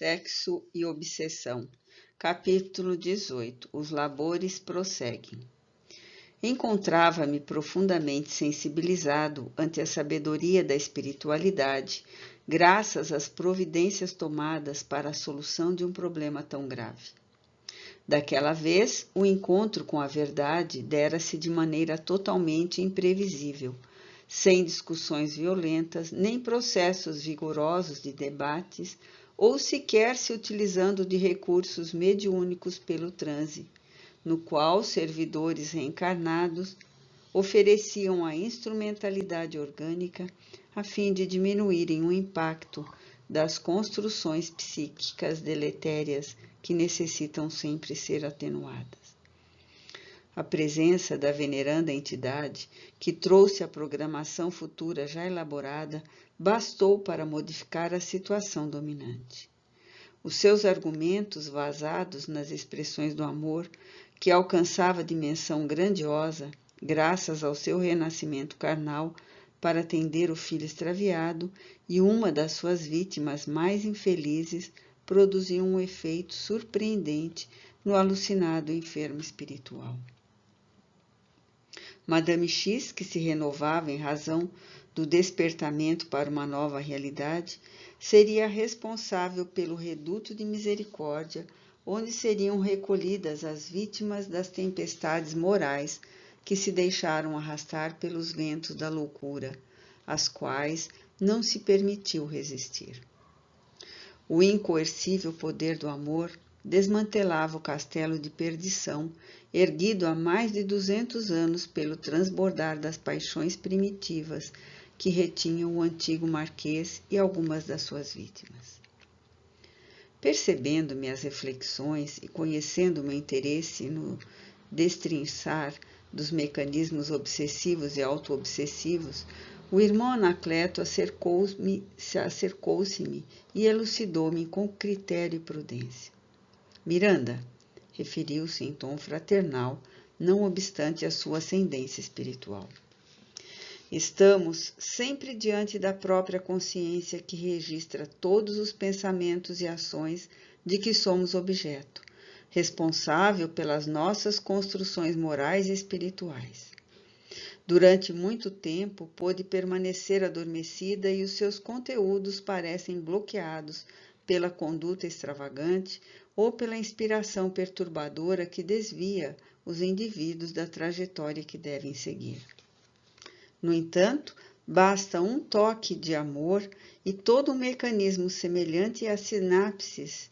Sexo e obsessão. Capítulo 18. Os labores prosseguem. Encontrava-me profundamente sensibilizado ante a sabedoria da espiritualidade, graças às providências tomadas para a solução de um problema tão grave. Daquela vez, o encontro com a verdade dera-se de maneira totalmente imprevisível, sem discussões violentas, nem processos vigorosos de debates, ou sequer se utilizando de recursos mediúnicos pelo transe, no qual servidores reencarnados ofereciam a instrumentalidade orgânica a fim de diminuírem o impacto das construções psíquicas deletérias que necessitam sempre ser atenuadas. A presença da veneranda entidade, que trouxe a programação futura já elaborada, bastou para modificar a situação dominante. Os seus argumentos, vazados nas expressões do amor, que alcançava dimensão grandiosa, graças ao seu renascimento carnal, para atender o filho extraviado e uma das suas vítimas mais infelizes, produziam um efeito surpreendente no alucinado enfermo espiritual. Madame X, que se renovava em razão do despertamento para uma nova realidade, seria responsável pelo reduto de misericórdia, onde seriam recolhidas as vítimas das tempestades morais que se deixaram arrastar pelos ventos da loucura, às quais não se permitiu resistir. O incoercível poder do amor desmantelava o castelo de perdição, erguido há mais de 200 anos pelo transbordar das paixões primitivas que retinham o antigo marquês e algumas das suas vítimas. Percebendo minhas reflexões e conhecendo meu interesse no destrinçar dos mecanismos obsessivos e autoobsessivos, o irmão Anacleto acercou-se-me e elucidou-me com critério e prudência. Miranda, referiu-se em tom fraternal, não obstante a sua ascendência espiritual. Estamos sempre diante da própria consciência que registra todos os pensamentos e ações de que somos objeto, responsável pelas nossas construções morais e espirituais. Durante muito tempo pôde permanecer adormecida e os seus conteúdos parecem bloqueados pela conduta extravagante ou pela inspiração perturbadora que desvia os indivíduos da trajetória que devem seguir. No entanto, basta um toque de amor e todo um mecanismo semelhante às sinapses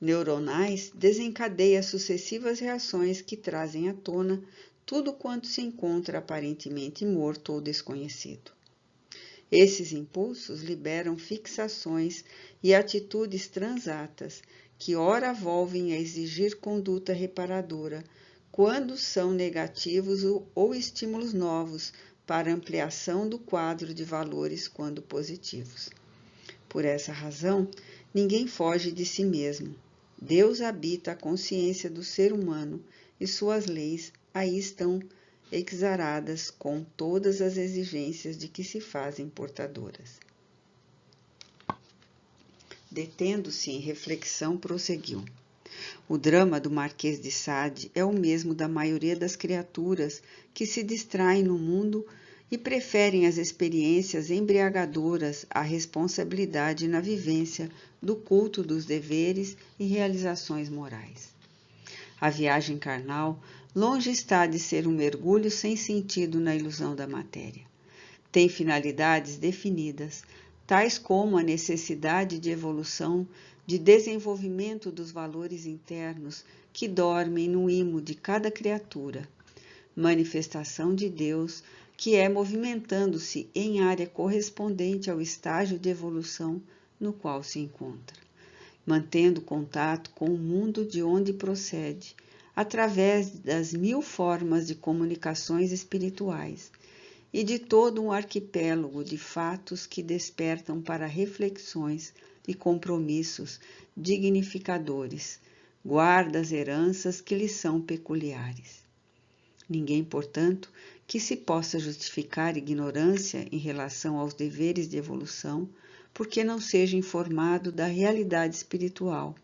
neuronais desencadeia sucessivas reações que trazem à tona tudo quanto se encontra aparentemente morto ou desconhecido. Esses impulsos liberam fixações e atitudes transatas que ora volvem a exigir conduta reparadora, quando são negativos ou estímulos novos para ampliação do quadro de valores quando positivos. Por essa razão, ninguém foge de si mesmo. Deus habita a consciência do ser humano e suas leis aí estão exaradas com todas as exigências de que se fazem portadoras. Detendo-se em reflexão, prosseguiu. O drama do Marquês de Sade é o mesmo da maioria das criaturas que se distraem no mundo e preferem as experiências embriagadoras à responsabilidade na vivência do culto dos deveres e realizações morais. A viagem carnal longe está de ser um mergulho sem sentido na ilusão da matéria. Tem finalidades definidas, tais como a necessidade de evolução, de desenvolvimento dos valores internos que dormem no imo de cada criatura, manifestação de Deus que é movimentando-se em área correspondente ao estágio de evolução no qual se encontra, mantendo contato com o mundo de onde procede, através das 1000 formas de comunicações espirituais e de todo um arquipélago de fatos que despertam para reflexões e compromissos dignificadores, guarda as heranças que lhes são peculiares. Ninguém, portanto, que se possa justificar ignorância em relação aos deveres de evolução, porque não seja informado da realidade espiritual.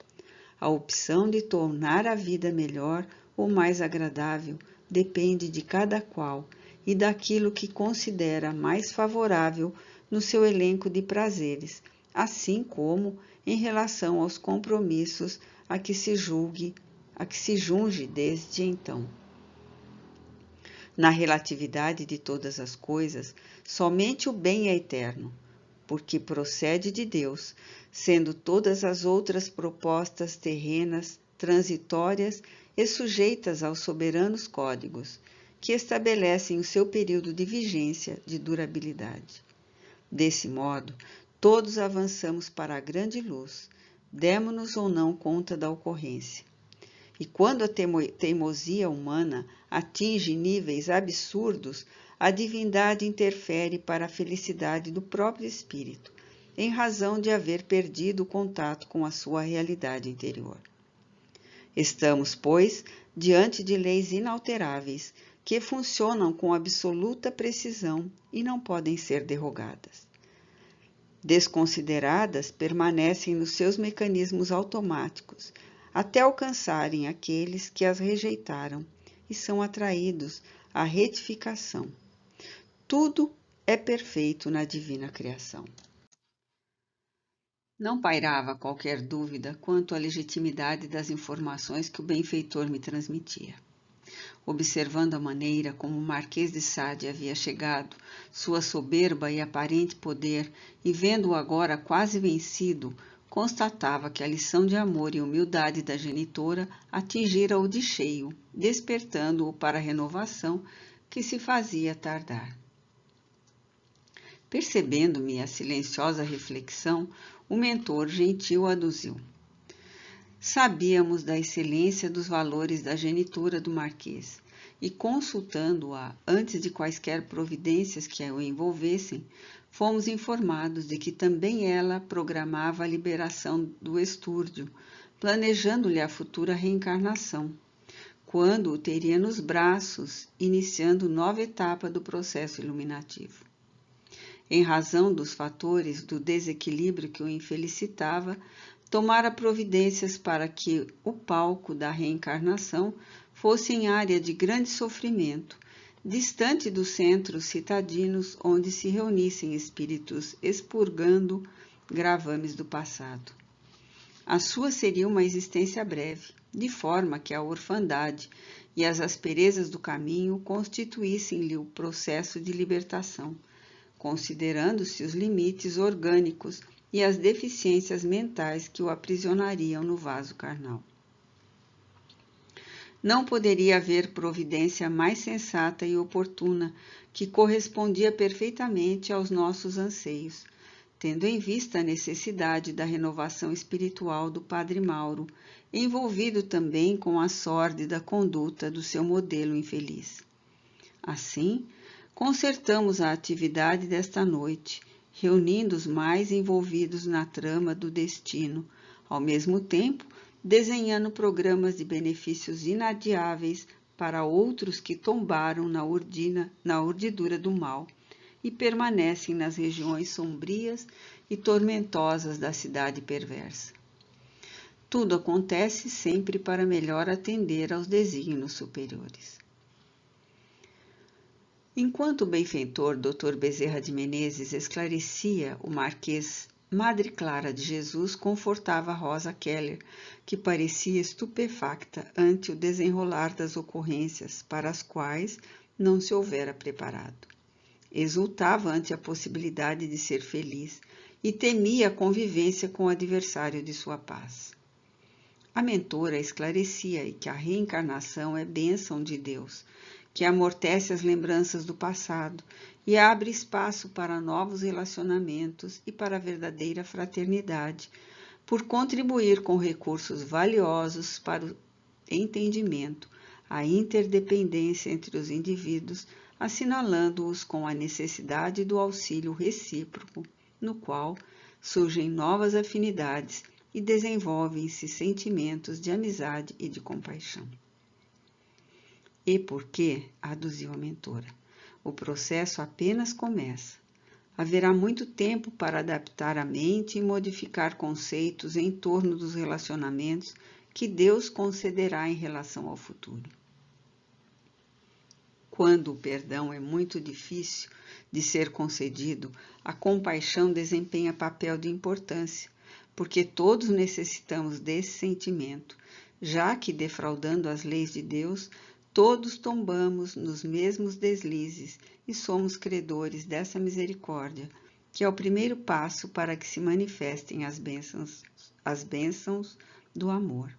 A opção de tornar a vida melhor ou mais agradável depende de cada qual e daquilo que considera mais favorável no seu elenco de prazeres, assim como em relação aos compromissos a que se junge desde então. Na relatividade de todas as coisas, somente o bem é eterno, porque procede de Deus, sendo todas as outras propostas terrenas, transitórias e sujeitas aos soberanos códigos, que estabelecem o seu período de vigência de durabilidade. Desse modo, todos avançamos para a grande luz, demo-nos ou não conta da ocorrência. E quando a teimosia humana atinge níveis absurdos, a divindade interfere para a felicidade do próprio espírito, em razão de haver perdido o contato com a sua realidade interior. Estamos, pois, diante de leis inalteráveis, que funcionam com absoluta precisão e não podem ser derrogadas. Desconsideradas, permanecem nos seus mecanismos automáticos, até alcançarem aqueles que as rejeitaram e são atraídos à retificação. Tudo é perfeito na divina criação. Não pairava qualquer dúvida quanto à legitimidade das informações que o benfeitor me transmitia. Observando a maneira como o Marquês de Sade havia chegado, sua soberba e aparente poder, e vendo-o agora quase vencido, constatava que a lição de amor e humildade da genitora atingira-o de cheio, despertando-o para a renovação que se fazia tardar. Percebendo-me a silenciosa reflexão, o mentor gentil aduziu: sabíamos da excelência dos valores da genitora do Marquês, e consultando-a antes de quaisquer providências que o envolvessem, fomos informados de que também ela programava a liberação do estúrdio, planejando-lhe a futura reencarnação, quando o teria nos braços, iniciando nova etapa do processo iluminativo. Em razão dos fatores do desequilíbrio que o infelicitava, tomara providências para que o palco da reencarnação fosse em área de grande sofrimento, distante dos centros citadinos onde se reunissem espíritos expurgando gravames do passado. A sua seria uma existência breve, de forma que a orfandade e as asperezas do caminho constituíssem-lhe o processo de libertação, considerando-se os limites orgânicos e as deficiências mentais que o aprisionariam no vaso carnal. Não poderia haver providência mais sensata e oportuna que correspondia perfeitamente aos nossos anseios, tendo em vista a necessidade da renovação espiritual do Padre Mauro, envolvido também com a sórdida conduta do seu modelo infeliz. Assim, concertamos a atividade desta noite, reunindo os mais envolvidos na trama do destino, ao mesmo tempo desenhando programas de benefícios inadiáveis para outros que tombaram na urdidura do mal e permanecem nas regiões sombrias e tormentosas da cidade perversa. Tudo acontece sempre para melhor atender aos desígnios superiores. Enquanto o benfeitor Dr. Bezerra de Menezes esclarecia o Marquês, Madre Clara de Jesus confortava Rosa Keller, que parecia estupefacta ante o desenrolar das ocorrências para as quais não se houvera preparado. Exultava ante a possibilidade de ser feliz e temia a convivência com o adversário de sua paz. A mentora esclarecia-lhe que a reencarnação é bênção de Deus, que amortece as lembranças do passado e abre espaço para novos relacionamentos e para a verdadeira fraternidade, por contribuir com recursos valiosos para o entendimento, a interdependência entre os indivíduos, assinalando-os com a necessidade do auxílio recíproco, no qual surgem novas afinidades e desenvolvem-se sentimentos de amizade e de compaixão. E porque, aduziu a mentora, o processo apenas começa. haverá muito tempo para adaptar a mente e modificar conceitos em torno dos relacionamentos que Deus concederá em relação ao futuro. Quando o perdão é muito difícil de ser concedido, a compaixão desempenha papel de importância, porque todos necessitamos desse sentimento, já que, defraudando as leis de Deus, todos tombamos nos mesmos deslizes e somos credores dessa misericórdia, que é o primeiro passo para que se manifestem as bênçãos do amor.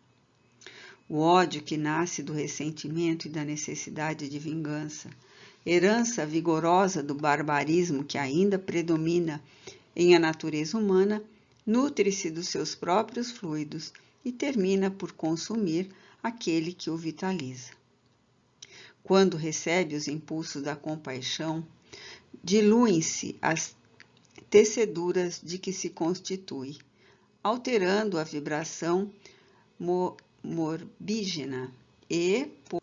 O ódio que nasce do ressentimento e da necessidade de vingança, herança vigorosa do barbarismo que ainda predomina em a natureza humana, nutre-se dos seus próprios fluidos e termina por consumir aquele que o vitaliza. Quando recebe os impulsos da compaixão, diluem-se as teceduras de que se constitui, alterando a vibração morbígena e, por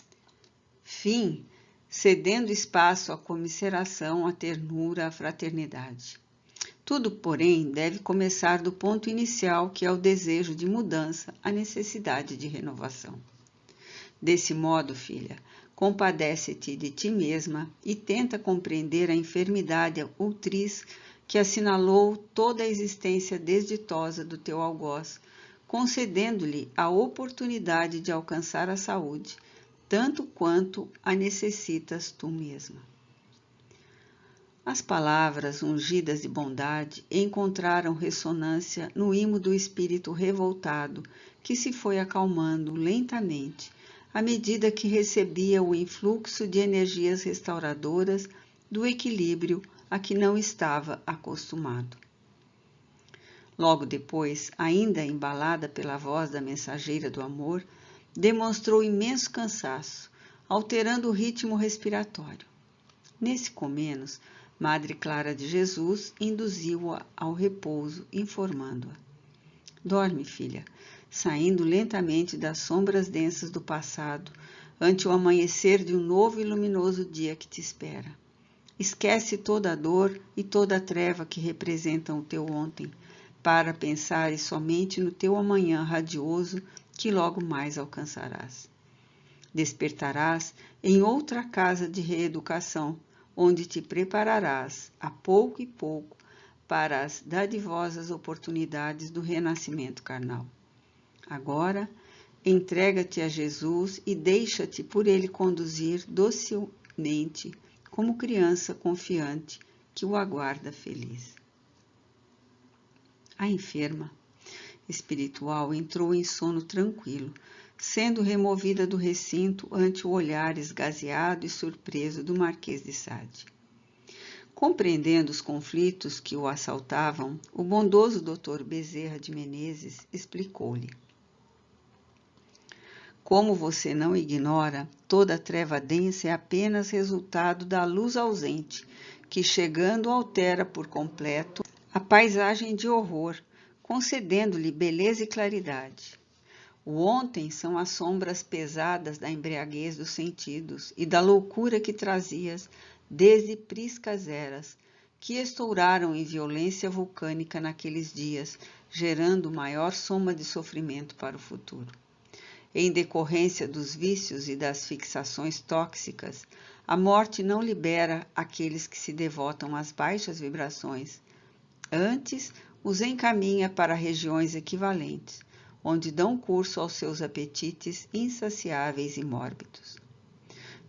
fim, cedendo espaço à comiseração, à ternura, à fraternidade. Tudo, porém, deve começar do ponto inicial, que é o desejo de mudança, a necessidade de renovação. Desse modo, filha, compadece-te de ti mesma e tenta compreender a enfermidade ultriz que assinalou toda a existência desditosa do teu algoz, concedendo-lhe a oportunidade de alcançar a saúde, tanto quanto a necessitas tu mesma. As palavras ungidas de bondade encontraram ressonância no imo do espírito revoltado, que se foi acalmando lentamente, à medida que recebia o influxo de energias restauradoras do equilíbrio a que não estava acostumado. Logo depois, ainda embalada pela voz da mensageira do amor, demonstrou imenso cansaço, alterando o ritmo respiratório. Nesse comenos, Madre Clara de Jesus induziu-a ao repouso, informando-a: dorme, filha, saindo lentamente das sombras densas do passado, ante o amanhecer de um novo e luminoso dia que te espera. Esquece toda a dor e toda a treva que representam o teu ontem, para pensares somente no teu amanhã radioso que logo mais alcançarás. Despertarás em outra casa de reeducação, onde te prepararás, a pouco e pouco, para as dadivosas oportunidades do renascimento carnal. Agora, entrega-te a Jesus e deixa-te por ele conduzir docilmente, como criança confiante que o aguarda feliz. A enferma espiritual entrou em sono tranquilo, sendo removida do recinto ante o olhar esgazeado e surpreso do Marquês de Sade. Compreendendo os conflitos que o assaltavam, o bondoso Dr. Bezerra de Menezes explicou-lhe: como você não ignora, toda treva densa é apenas resultado da luz ausente, que chegando altera por completo a paisagem de horror, concedendo-lhe beleza e claridade. O ontem são as sombras pesadas da embriaguez dos sentidos e da loucura que trazias desde priscas eras, que estouraram em violência vulcânica naqueles dias, gerando maior soma de sofrimento para o futuro. Em decorrência dos vícios e das fixações tóxicas, a morte não libera aqueles que se devotam às baixas vibrações. Antes, os encaminha para regiões equivalentes, onde dão curso aos seus apetites insaciáveis e mórbidos.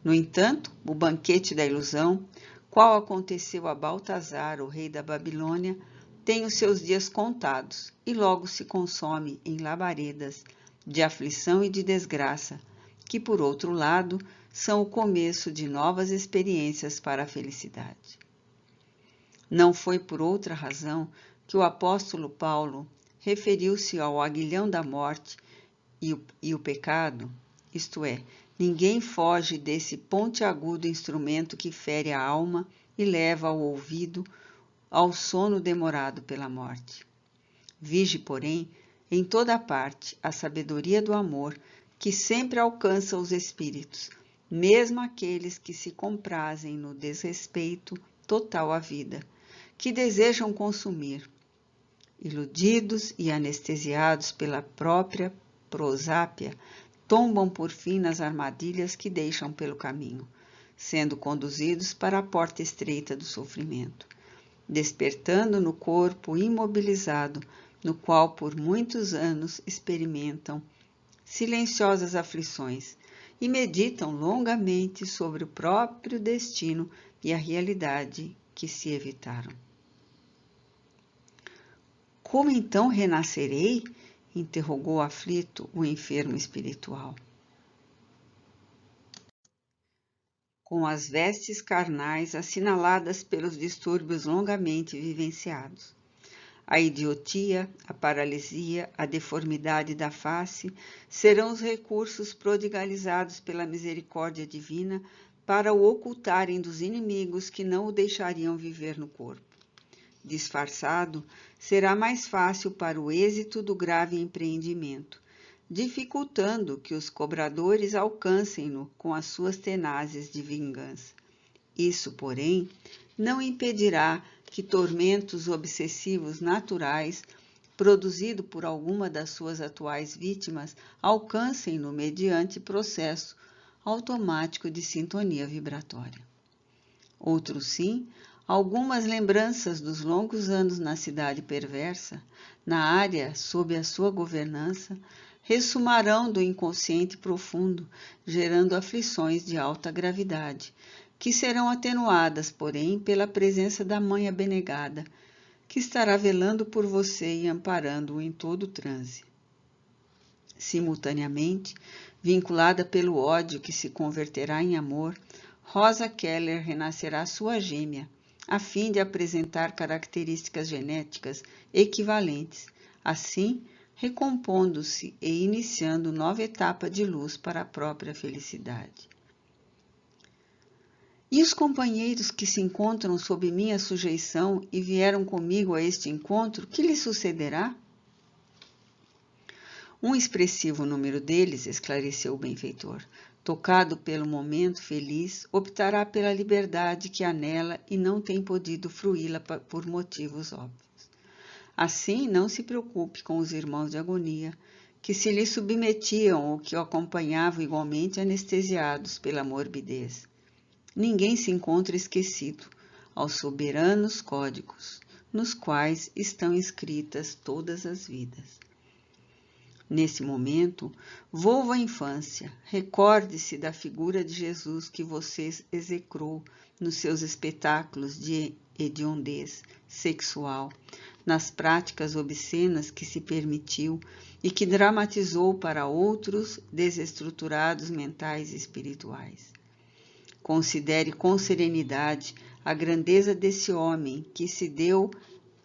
No entanto, o banquete da ilusão, qual aconteceu a Baltazar, o rei da Babilônia, tem os seus dias contados e logo se consome em labaredas de aflição e de desgraça, que, por outro lado, são o começo de novas experiências para a felicidade. Não foi por outra razão que o apóstolo Paulo referiu-se ao aguilhão da morte e o pecado, isto é, ninguém foge desse pontiagudo instrumento que fere a alma e leva o ouvido ao sono demorado pela morte. Vige, porém, em toda parte a sabedoria do amor, que sempre alcança os espíritos, mesmo aqueles que se comprazem no desrespeito total à vida, que desejam consumir. Iludidos e anestesiados pela própria prosápia, tombam por fim nas armadilhas que deixam pelo caminho, sendo conduzidos para a porta estreita do sofrimento, despertando no corpo imobilizado, no qual por muitos anos experimentam silenciosas aflições e meditam longamente sobre o próprio destino e a realidade que se evitaram. Como então renascerei? Interrogou aflito o enfermo espiritual. Com as vestes carnais assinaladas pelos distúrbios longamente vivenciados. A idiotia, a paralisia, a deformidade da face serão os recursos prodigalizados pela misericórdia divina para o ocultarem dos inimigos que não o deixariam viver no corpo. Disfarçado, será mais fácil para o êxito do grave empreendimento, dificultando que os cobradores alcancem-no com as suas tenazes de vingança. Isso, porém, não impedirá que tormentos obsessivos naturais, produzidos por alguma das suas atuais vítimas, alcancem-no mediante processo automático de sintonia vibratória. Outros sim, algumas lembranças dos longos anos na cidade perversa, na área sob a sua governança, ressumarão do inconsciente profundo, gerando aflições de alta gravidade, que serão atenuadas, porém, pela presença da Mãe Abnegada, que estará velando por você e amparando-o em todo o transe. Simultaneamente, vinculada pelo ódio que se converterá em amor, Rosa Keller renascerá sua gêmea, a fim de apresentar características genéticas equivalentes, assim recompondo-se e iniciando nova etapa de luz para a própria felicidade. E os companheiros que se encontram sob minha sujeição e vieram comigo a este encontro, que lhes sucederá? Um expressivo número deles, esclareceu o benfeitor, tocado pelo momento feliz, optará pela liberdade que anela e não tem podido fruí-la por motivos óbvios. Assim, não se preocupe com os irmãos de agonia, que se lhe submetiam ou que o acompanhavam igualmente anestesiados pela morbidez. Ninguém se encontra esquecido aos soberanos códigos, nos quais estão inscritas todas as vidas. Nesse momento, volva à infância, recorde-se da figura de Jesus que você execrou nos seus espetáculos de hediondez sexual, nas práticas obscenas que se permitiu e que dramatizou para outros desestruturados mentais e espirituais. Considere com serenidade a grandeza desse homem que se deu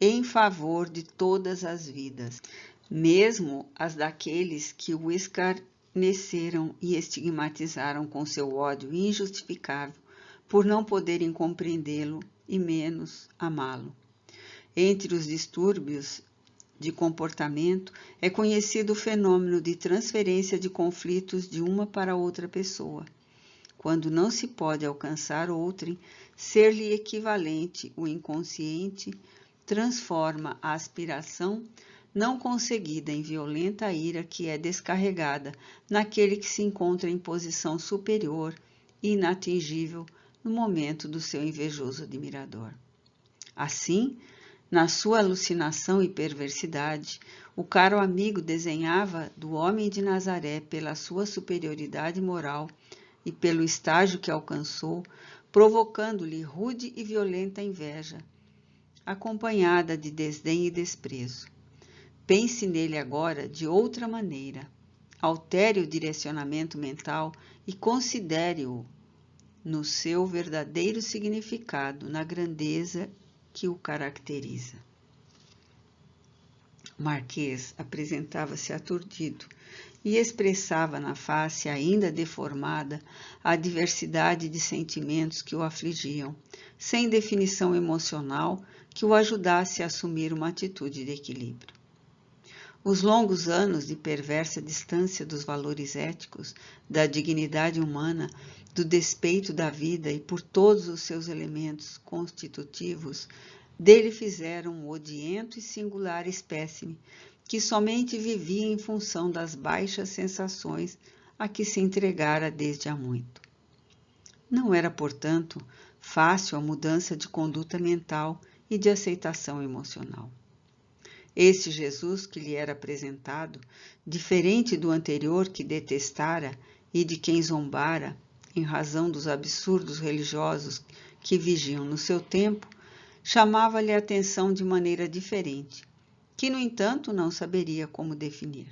em favor de todas as vidas, mesmo as daqueles que o escarneceram e estigmatizaram com seu ódio injustificável por não poderem compreendê-lo e menos amá-lo. Entre os distúrbios de comportamento é conhecido o fenômeno de transferência de conflitos de uma para outra pessoa. Quando não se pode alcançar outrem, ser-lhe equivalente o inconsciente transforma a aspiração não conseguida em violenta ira que é descarregada naquele que se encontra em posição superior e inatingível no momento do seu invejoso admirador. Assim, na sua alucinação e perversidade, o caro amigo desenhava do homem de Nazaré pela sua superioridade moral e pelo estágio que alcançou, provocando-lhe rude e violenta inveja, acompanhada de desdém e desprezo. Pense nele agora de outra maneira. Altere o direcionamento mental e considere-o no seu verdadeiro significado, na grandeza que o caracteriza. O Marquês apresentava-se aturdido e expressava na face ainda deformada a diversidade de sentimentos que o afligiam, sem definição emocional que o ajudasse a assumir uma atitude de equilíbrio. Os longos anos de perversa distância dos valores éticos, da dignidade humana, do despeito da vida e por todos os seus elementos constitutivos, Dele fizeram um odiento e singular espécime, que somente vivia em função das baixas sensações a que se entregara desde há muito. Não era, portanto, fácil a mudança de conduta mental e de aceitação emocional. Este Jesus que lhe era apresentado, diferente do anterior que detestara e de quem zombara, em razão dos absurdos religiosos que vigiam no seu tempo, chamava-lhe a atenção de maneira diferente, que, no entanto, não saberia como definir.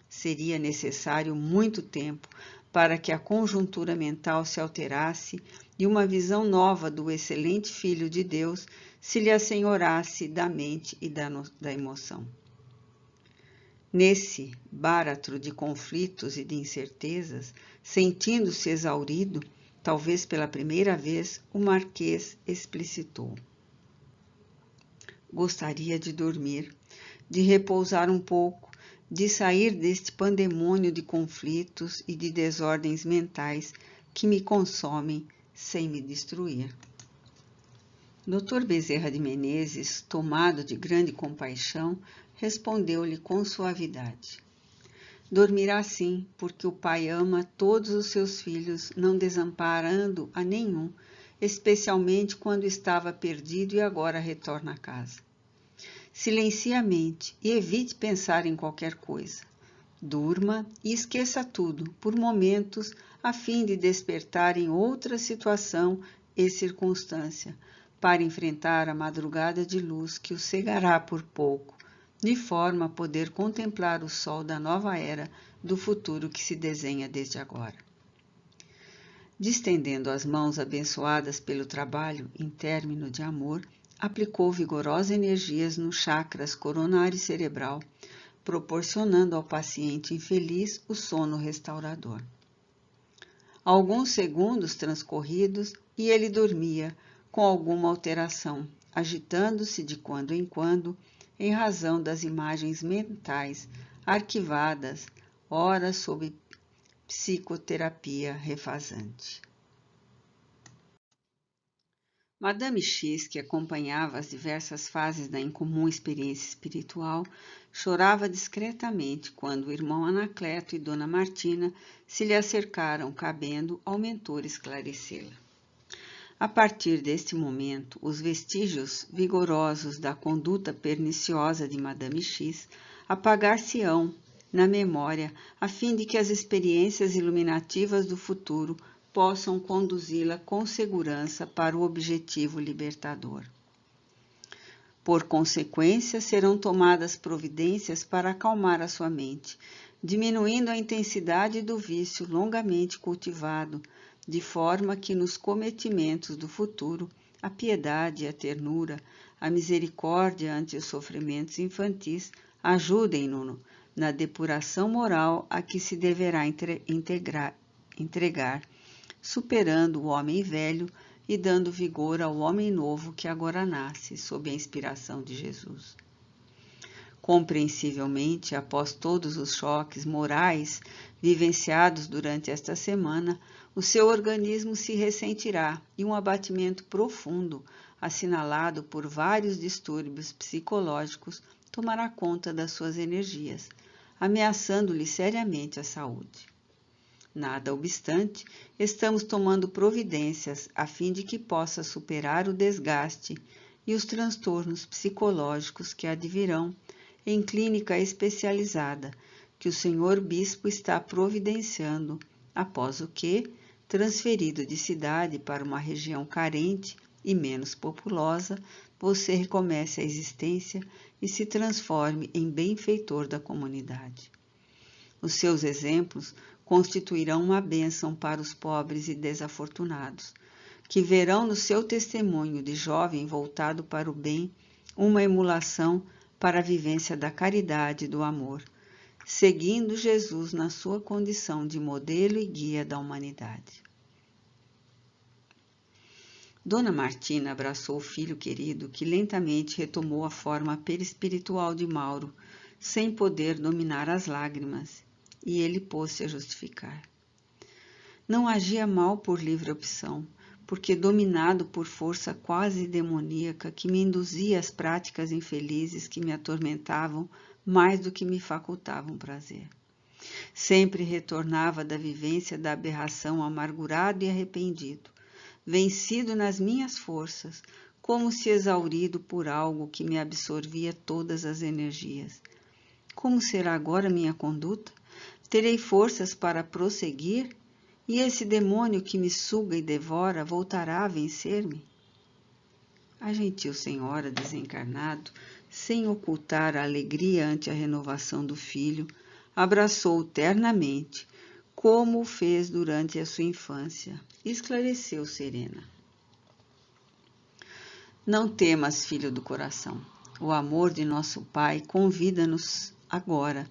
Seria necessário muito tempo para que a conjuntura mental se alterasse e uma visão nova do excelente Filho de Deus se lhe assenhorasse da mente e da emoção. Nesse báratro de conflitos e de incertezas, sentindo-se exaurido, talvez pela primeira vez, o Marquês explicitou: gostaria de dormir, de repousar um pouco, de sair deste pandemônio de conflitos e de desordens mentais que me consomem sem me destruir. Dr. Bezerra de Menezes, tomado de grande compaixão, respondeu-lhe com suavidade: dormirá sim, porque o Pai ama todos os seus filhos, não desamparando a nenhum, especialmente quando estava perdido e agora retorna a casa. Silencie a mente e evite pensar em qualquer coisa. Durma e esqueça tudo, por momentos, a fim de despertar em outra situação e circunstância, para enfrentar a madrugada de luz que o cegará por pouco, de forma a poder contemplar o sol da nova era do futuro que se desenha desde agora. Distendendo as mãos abençoadas pelo trabalho em término de amor, aplicou vigorosas energias no chakras coronário e cerebral, proporcionando ao paciente infeliz o sono restaurador. Alguns segundos transcorridos e ele dormia com alguma alteração, agitando-se de quando em quando, em razão das imagens mentais arquivadas, ora sob psicoterapia refasante. Madame X, que acompanhava as diversas fases da incomum experiência espiritual, chorava discretamente quando o irmão Anacleto e Dona Martina se lhe acercaram, cabendo ao mentor esclarecê-la. A partir deste momento, os vestígios vigorosos da conduta perniciosa de Madame X apagar-se-ão na memória, a fim de que as experiências iluminativas do futuro possam conduzi-la com segurança para o objetivo libertador. Por consequência, serão tomadas providências para acalmar a sua mente, diminuindo a intensidade do vício longamente cultivado, de forma que nos cometimentos do futuro a piedade e a ternura, a misericórdia ante os sofrimentos infantis ajudem-no na depuração moral a que se deverá entregar, superando o homem velho e dando vigor ao homem novo que agora nasce, sob a inspiração de Jesus. Compreensivelmente, após todos os choques morais vivenciados durante esta semana, o seu organismo se ressentirá e um abatimento profundo, assinalado por vários distúrbios psicológicos, tomará conta das suas energias, ameaçando-lhe seriamente a saúde. Nada obstante, estamos tomando providências a fim de que possa superar o desgaste e os transtornos psicológicos que advirão em clínica especializada, que o senhor bispo está providenciando, após o que, transferido de cidade para uma região carente e menos populosa, você recomece a existência e se transforme em benfeitor da comunidade. Os seus exemplos constituirão uma bênção para os pobres e desafortunados, que verão no seu testemunho de jovem voltado para o bem uma emulação para a vivência da caridade e do amor, seguindo Jesus na sua condição de modelo e guia da humanidade. Dona Martina abraçou o filho querido, que lentamente retomou a forma perispiritual de Mauro, sem poder dominar as lágrimas, e ele pôs-se a justificar. Não agia mal por livre opção, porque dominado por força quase demoníaca que me induzia às práticas infelizes que me atormentavam mais do que me facultavam prazer. Sempre retornava da vivência da aberração amargurado e arrependido, vencido nas minhas forças, como se exaurido por algo que me absorvia todas as energias. Como será agora minha conduta? Terei forças para prosseguir? E esse demônio que me suga e devora voltará a vencer-me? A gentil senhora desencarnado, sem ocultar a alegria ante a renovação do filho, abraçou-o ternamente, como o fez durante a sua infância, e esclareceu serena. Não temas, filho do coração. O amor de nosso Pai convida-nos agora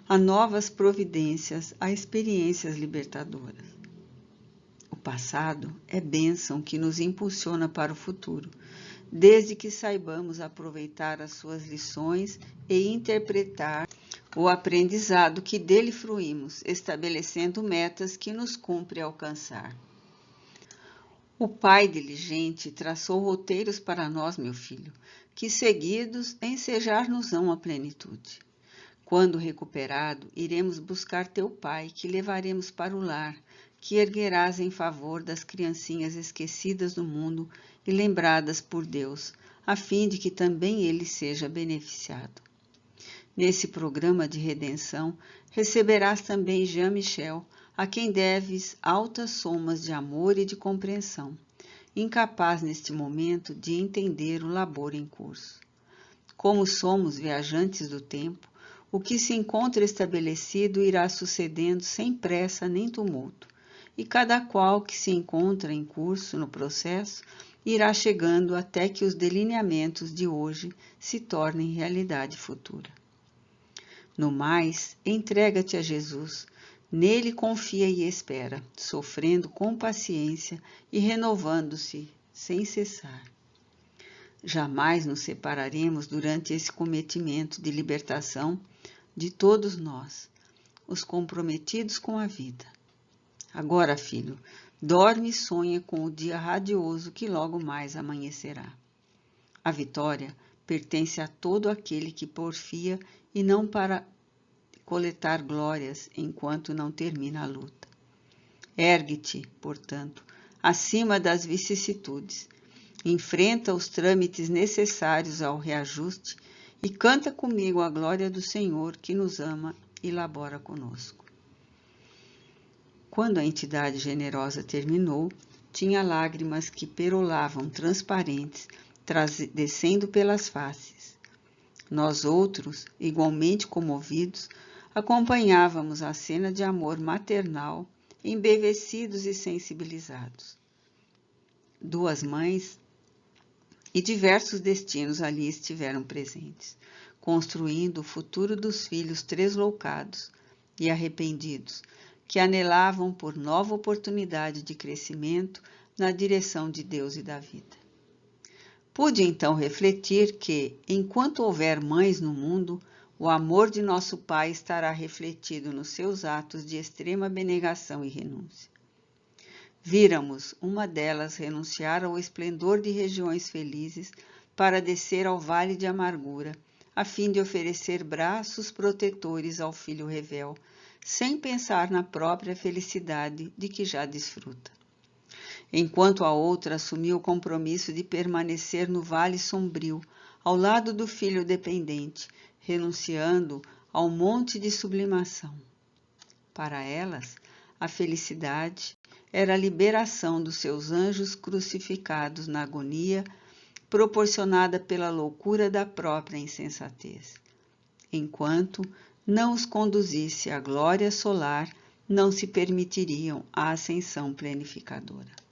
a novas providências, a experiências libertadoras. O passado é bênção que nos impulsiona para o futuro, desde que saibamos aproveitar as suas lições e interpretar o aprendizado que dele fruímos, estabelecendo metas que nos cumpre alcançar. O Pai diligente traçou roteiros para nós, meu filho, que seguidos ensejar-nos-ão a plenitude. Quando recuperado, iremos buscar teu Pai, que levaremos para o lar, que erguerás em favor das criancinhas esquecidas do mundo e lembradas por Deus, a fim de que também ele seja beneficiado. Nesse programa de redenção, receberás também Jean-Michel, a quem deves altas somas de amor e de compreensão, incapaz neste momento de entender o labor em curso. Como somos viajantes do tempo, o que se encontra estabelecido irá sucedendo sem pressa nem tumulto, e cada qual que se encontra em curso no processo irá chegando até que os delineamentos de hoje se tornem realidade futura. No mais, entrega-te a Jesus, nele confia e espera, sofrendo com paciência e renovando-se sem cessar. Jamais nos separaremos durante esse cometimento de libertação de todos nós, os comprometidos com a vida. Agora, filho, dorme e sonha com o dia radioso que logo mais amanhecerá. A vitória pertence a todo aquele que porfia e não para coletar glórias enquanto não termina a luta. Ergue-te, portanto, acima das vicissitudes, enfrenta os trâmites necessários ao reajuste e canta comigo a glória do Senhor que nos ama e labora conosco. Quando a entidade generosa terminou, tinha lágrimas que perolavam transparentes, descendo pelas faces. Nós outros, igualmente comovidos, acompanhávamos a cena de amor maternal, embevecidos e sensibilizados. Duas mães e diversos destinos ali estiveram presentes, construindo o futuro dos filhos tresloucados e arrependidos, que anelavam por nova oportunidade de crescimento na direção de Deus e da vida. Pude então refletir que, enquanto houver mães no mundo, o amor de nosso Pai estará refletido nos seus atos de extrema abnegação e renúncia. Víramos uma delas renunciar ao esplendor de regiões felizes para descer ao vale de amargura, a fim de oferecer braços protetores ao filho revel, sem pensar na própria felicidade de que já desfruta. Enquanto a outra assumiu o compromisso de permanecer no vale sombrio, ao lado do filho dependente, renunciando ao monte de sublimação. Para elas, a felicidade era a liberação dos seus anjos crucificados na agonia, proporcionada pela loucura da própria insensatez. Enquanto não os conduzisse à glória solar, não se permitiriam a ascensão plenificadora.